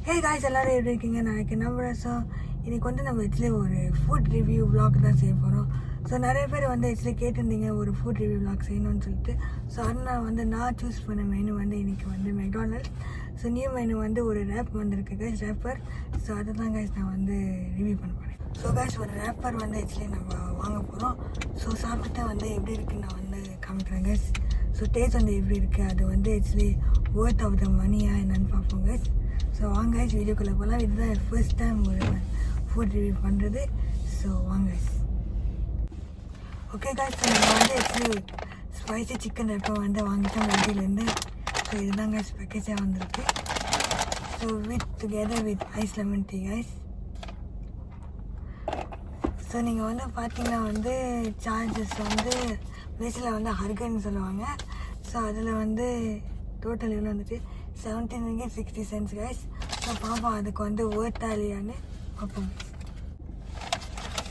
Hey guys எல்லோரும் எப்படி இருக்கீங்க? நாளைக்கு நம்புகிறேன். ஸோ இன்றைக்கி வந்து நம்ம ஆக்சுவலி ஒரு ஃபுட் ரிவ்யூ விளாக் தான் செய்ய போகிறோம். ஸோ நிறைய பேர் வந்து ஆக்சுவலி கேட்டிருந்தீங்க ஒரு ஃபுட் ரிவ்யூ விளாக் செய்யணும்னு சொல்லிட்டு. ஸோ அதனால் வந்து நான் சூஸ் பண்ண மெனு வந்து இன்றைக்கி வந்து மெக்டானல்ட்ஸ். ஸோ நியூ மெனு வந்து ஒரு ரேப் வந்திருக்கு கைஸ், ரேப்பர். ஸோ அதை தான் கைஸ் நான் வந்து ரிவ்யூ பண்ண போகிறேன். ஸோ கைஸ் ஒரு ரேப்பர் வந்து ஆக்சுவலி நம்ம வாங்க போகிறோம். ஸோ சாப்பிட்டு வந்து எப்படி இருக்குன்னு நான் வந்து காமிக்கிறேன் கைஸ். ஸோ டேஸ்ட் வந்து எப்படி இருக்குது, அது வந்து ஆக்சுவலி ஒர்த் ஆஃப் த மணியா என்னன்னு பார்ப்போம் கைஸ். ஸோ வாங்க கைஸ் வீடியோக்குள்ளே போகலாம். இதுதான் ஃபர்ஸ்ட் டைம் ஒரு ஃபுட் ரிவ்யூ பண்ணுறது. ஸோ வாங்க கைஸ். ஓகே கைஸ், நம்ம வந்து ஆக்சுவலி ஸ்பைசி சிக்கன் ரெப்பை வந்து வாங்கிட்டோம் வெளியிலேருந்து. ஸோ இதுதான் கைஸ் பேக்கேஜாக வந்திருக்கு. So together with ice lemon tea guys. So நீங்கள் வந்து பார்த்தீங்கன்னா வந்து சார்ஜஸ் வந்து பேஸில் வந்து ஹர்கன்னு சொல்லுவாங்க. ஸோ அதில் வந்து டோட்டல் எவ்வளோ வந்துச்சு, 17.60 கைஸ். ஸோ பார்ப்போம் அதுக்கு வந்து ஒர்த்தா இல்லையான்னு பார்ப்போம்.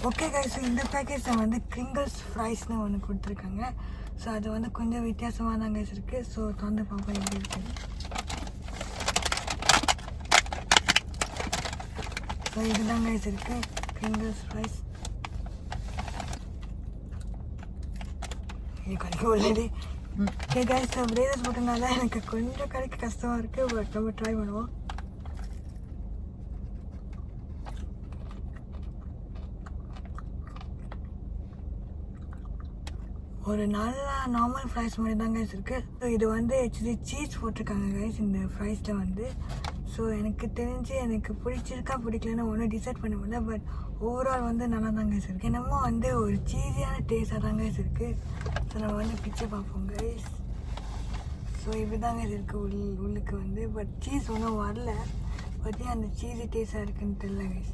ஓகே கைஸ், இந்த பேக்கேஜில் வந்து கிரிங்கிள்ஸ் ஃப்ரைஸ்னு ஒன்று கொடுத்துருக்காங்க. ஸோ அது வந்து கொஞ்சம் வித்தியாசமாக தான் கைஸ் இருக்குது. ஸோ வந்து பார்ப்போம் எப்படி இருக்குது. ஸோ இதுதான் கைஸ் இருக்குது கிரிங்கிள்ஸ் ஃப்ரைஸ். கிடைக்கும் ஆல்ரெடி. ஓகே கைஸ், பிரேசஸ் போட்டனால எனக்கு கொஞ்சம் கிடைக்க கஷ்டமாக இருக்குது. பட் நம்ம ட்ரை பண்ணுவோம். ஒரு நல்ல நார்மல் ஃப்ரைஸ் மாதிரி தான் கைஸ் இருக்குது. ஸோ இது வந்து ஆக்சுவலி சீஸ் போட்டிருக்காங்க கைஸ் இந்த ஃப்ரைஸில் வந்து. ஸோ எனக்கு தெரிஞ்சு எனக்கு பிடிச்சிருக்கா பிடிக்கலன்னு ஒன்றும் டிசைட் பண்ண முடியல. பட் ஓவரால் வந்து நல்லா தான் கைஸ் இருக்குது. என்னமோ வந்து ஒரு சீஸியான டேஸ்ட்டாக தான் கைஸ் இருக்குது. ஸோ நம்ம வந்து பிக்சர் பார்ப்போம் கைஸ். ஸோ இப்படி தான் கைஸ் இருக்குது உள்ளுக்கு வந்து. பட் சீஸ் ஒன்றும் வரல. பட் அந்த சீஸி டேஸ்ட்டாக இருக்குன்னு தெரியல guys.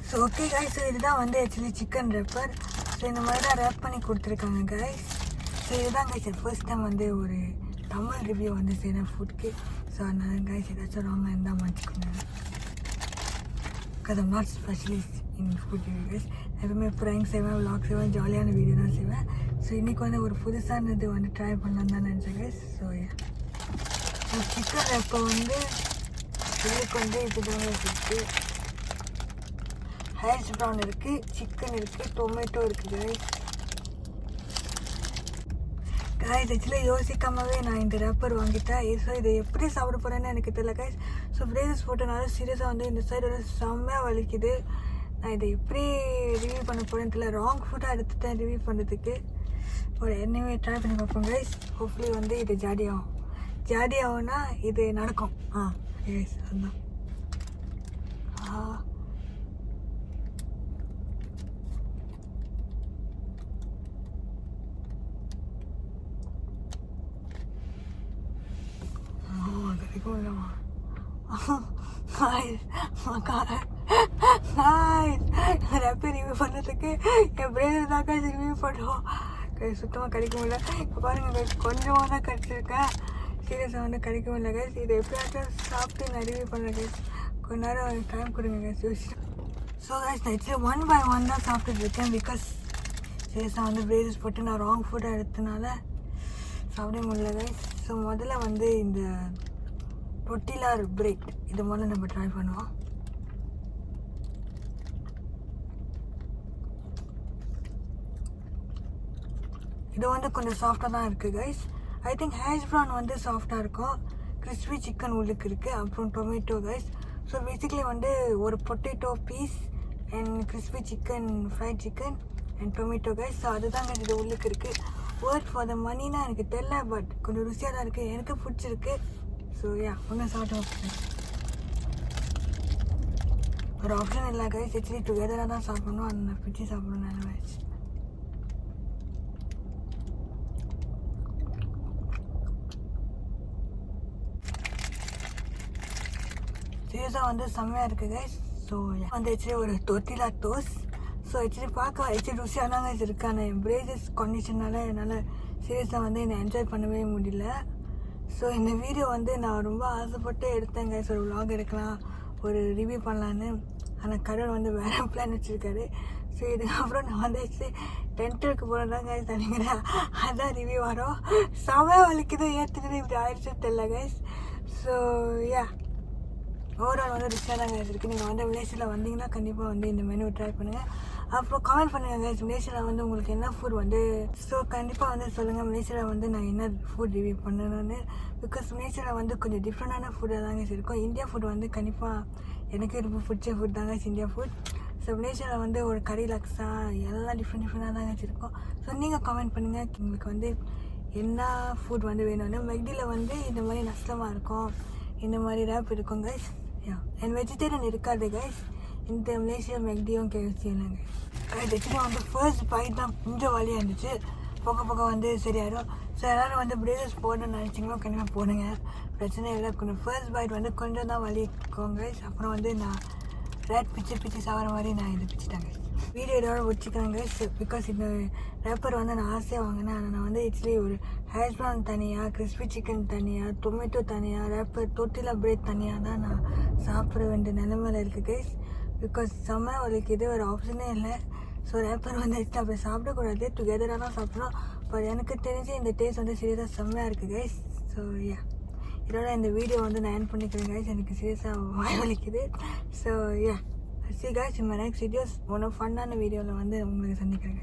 So okay guys, so இதுதான் வந்து ஆக்சுவலி சிக்கன் ரெப்பர். ஸோ இந்த மாதிரி தான் ரேப் பண்ணி கொடுத்துருக்காங்க கைஸ். ஸோ இதுதான் கைஸ் ஃபர்ஸ்ட் டைம் வந்து ஒரு தமிழ் ரிவ்யூ வந்து செய்கிறேன் ஃபுட்க்கு. ஸோ அதனால கைஸ் ஏதாச்சும் ராங்காக இருந்தால் மாற்றிக்கோங்க. Because I'm not specialist in food review guys. எப்பவுமே ப்ராங்க் செய்வேன், விளாக் செய்வேன், ஜாலியான வீடியோ தான் செய்வேன். ஸோ இன்றைக்கி வந்து ஒரு புதுசானது வந்து ட்ரை பண்ணலாம் தான் நினச்சேன் கைஸ். ஸோ சிக்கன் ரெப்பை வந்து இதுக்கு வந்து இதுதான் இருக்குது. ஹேஷ் ப்ரௌன் இருக்குது, சிக்கன் இருக்குது, டொமேட்டோ இருக்குது கைஸ். கைஸ் ஆக்சுவலி யோசிக்காமவே நான் இந்த ரேப்பர் வாங்கிட்டேன். ஸோ இதை எப்படி சாப்பிட போகிறேன்னு எனக்கு தெரியல கைஸ். ஸோ பிரேசஸ் போட்டனால சீரியஸாக வந்து இந்த சைடு வந்து செம்மையாக வலிக்குது. நான் இதை எப்படி ரிவ்யூ பண்ண போகிறேன்னு தெரியல. ராங் ஃபுட்டாக எடுத்துட்டேன் ரிவ்யூ பண்ணுறதுக்கு. ஒரு என்னவே ட்ரை பண்ணி பார்ப்போம் கைஸ். ஹோப்ஃபுல்லி வந்து இது ஜாடி ஆகும்னா இது நடக்கும். கைஸ் அதுதான். ரேப்பை ரிவ்யூ பண்ணுறதுக்கு என் பிரேதர் தான் கைஸ் ரிவ்யூ பண்ணுவோம். கைஸ் சுத்தமாக கிடைக்க முடியல. இப்போ பாருங்கள் கைஸ் கொஞ்சமாக தான் கிடச்சிருக்கேன். சீரியஸாக வந்து கிடைக்க முடியல கைஸ். இதை எப்படியாச்சும் சாப்பிட்டு நான் ரிவ்யூ பண்ணுறேன் கைஸ். கொஞ்ச நேரம் டைம் கொடுங்க கைஸ் யோசிச்சு. ஸோ கைஸ் நான் ஆக்சுவலி 1 by 1 தான் சாப்பிட்டுட்ருக்கேன். பிகாஸ் சீரியஸாக வந்து பிரேசஸ் போட்டு நான் ராங் ஃபுட்டாக எடுத்தனால சாப்பிட முடியல கைஸ். ஸோ முதல்ல வந்து இந்த டொட்டிலார் பிரேட் இது முதல்ல நம்ம ட்ரை பண்ணுவோம். இது வந்து கொஞ்சம் சாஃப்டாக தான் இருக்குது guys. I think hash brown வந்து சாஃப்டாக இருக்கும். கிறிஸ்பி சிக்கன் உள்ளுக்கு இருக்குது. அப்புறம் டொமேட்டோ கைஸ். ஸோ பேசிக்கலி வந்து ஒரு potato piece and crispy chicken, fried chicken and tomato guys. So அதுதான் கைஸ் இது உள்ளுக்கு இருக்குது. ஒர்த் ஃபார் த மணினா எனக்கு தெரில. பட் கொஞ்சம் ருசியாக தான் இருக்குது, எனக்கு பிடிச்சிருக்கு. ஸோ ஒன்றும் சாப்பிட்டு ஒரு ஆப்ஷன் இல்லை கைஸ். ஆக்சுவலி டுகெதராக தான் சாப்பிட்ணும். அந்த பிடிச்சி சாப்பிடணும் நல்ல ஆயிடுச்சு. சீரியஸாக வந்து செம்மையாக இருக்குது கைஸ். ஸோ வந்து ஆக்சுவலி ஒரு டொர்ட்டிலா டோஸ்ட். ஸோ ஆக்சுவலி பார்க்க ஆக்சுவலி ருசியாக தான் கைஸ் இருக்கான பிரேசஸ் கண்டிஷனால என்னால் சீரியஸாக வந்து என்னை என்ஜாய் பண்ணவே முடியல. ஸோ இந்த வீடியோ வந்து நான் ரொம்ப ஆசைப்பட்டு எடுத்தேன் கைஸ். ஒரு vlog எடுக்கலாம், ஒரு ரிவ்யூ பண்ணலான்னு. ஆனால் கடவுள் வந்து வேறு பிளான் வச்சுருக்காரு. ஸோ இதுக்கப்புறம் நான் வந்து ஆக்சுவலி டென்ட்டுக்கு போகிறதான் கைஸ் நினைக்கிறேன். அதான் ரிவ்யூ வரும். செம வலிக்குது, ஏற்றுக்கிட்டு இப்படி ஆயிடுச்சு தெரியல கைஸ். ஸோ ஓவரால் வந்து ரிச்சாக தான் கைஸ் இருக்குது. நீங்கள் வந்து மலேசியாவில் வந்தீங்கன்னா கண்டிப்பாக வந்து இந்த மெனு ட்ரை பண்ணுங்கள். அப்புறம் கமெண்ட் பண்ணுங்கள் கைஸ், மலேசியாவில் வந்து உங்களுக்கு என்ன ஃபுட் வந்து ஸோ கண்டிப்பாக வந்து சொல்லுங்கள் மலேசியாவில் வந்து நான் என்ன ஃபுட் ரிவ்யூ பண்ணணும்னு. பிகாஸ் மலேசியாவில் வந்து கொஞ்சம் டிஃப்ரெண்டான ஃபுட்டாக தாங்க இருக்கும். இந்தியா ஃபுட் வந்து கண்டிப்பாக எனக்கு ரொம்ப பிடிச்ச ஃபுட் தாங்க இந்தியா ஃபுட். ஸோ மலேசியாவில் வந்து ஒரு கறி லக்ஸா எல்லாம் டிஃப்ரெண்டாக தாங்க வச்சுருக்கோம். ஸோ நீங்கள் கமெண்ட் பண்ணுங்கள் உங்களுக்கு வந்து என்ன ஃபுட் வந்து வேணும்னு. மெக்டியில் வந்து இந்த மாதிரி நஷ்டமாக இருக்கும், இந்த மாதிரி ரேப் இருக்கும் கைஸ். அண்ட் வெஜிடேரியன் இருக்காது கைஸ் இந்த மலேசியா மெக்டியும் கேஎஃப்சி இல்லைங்க. ஆக்சுவலி வந்து ஃபர்ஸ்ட் பைட் தான் கொஞ்சம் வழியாக இருந்துச்சு, போக வந்து சரியாயிடும். ஸோ எல்லோரும் வந்து பிரேசஸ் போடணும்னு நினச்சிங்களோ கண்டிப்பாக போடுங்க, பிரச்சனை இல்லை. கொஞ்சம் ஃபர்ஸ்ட் பைட் வந்து கொஞ்சம் தான் வலி இருக்கும் கைஸ். அப்புறம் வந்து நான் ரேட் பிச்சு சாகிற மாதிரி நான் இதை பிச்சுட்டாங்க. வீடியோ இதோட வச்சுக்கிறேங்க பிகாஸ் இந்த ரேப்பர் வந்து நான் ஆசையாக வாங்கினேன். ஆனால் நான் வந்து ஆக்சுவலி ஒரு ஹேஷ் ப்ரவுன் தனியாக, கிறிஸ்பி சிக்கன் தனியாக, டொமேட்டோ தனியாக, ரேப்பர் டொட்டிலா பிரெட் தனியாக தான் நான் சாப்பிட வேண்டிய நிலைமையில் இருக்குது கைஸ். பிகாஸ் செம்ம வலிக்குது, ஒரு ஆப்ஷனே இல்லை. ஸோ ரேப்பர் வந்து அப்படி சாப்பிடக்கூடாது, டுகெதராக தான் சாப்பிடணும். பட் எனக்கு தெரிஞ்சு இந்த டேஸ்ட் வந்து சீரியஸாக செம்மையாக இருக்குது கைஸ். ஸோ இதோட இந்த வீடியோ வந்து நான் என் பண்ணிக்கிறேன் கைஸ், எனக்கு சீரியஸாக வாய் வலிக்குது. So see guys in my next videos, ஒன்று ஃபன்னான வீடியோவில் வந்து உங்களுக்கு சந்திக்கிறேன்.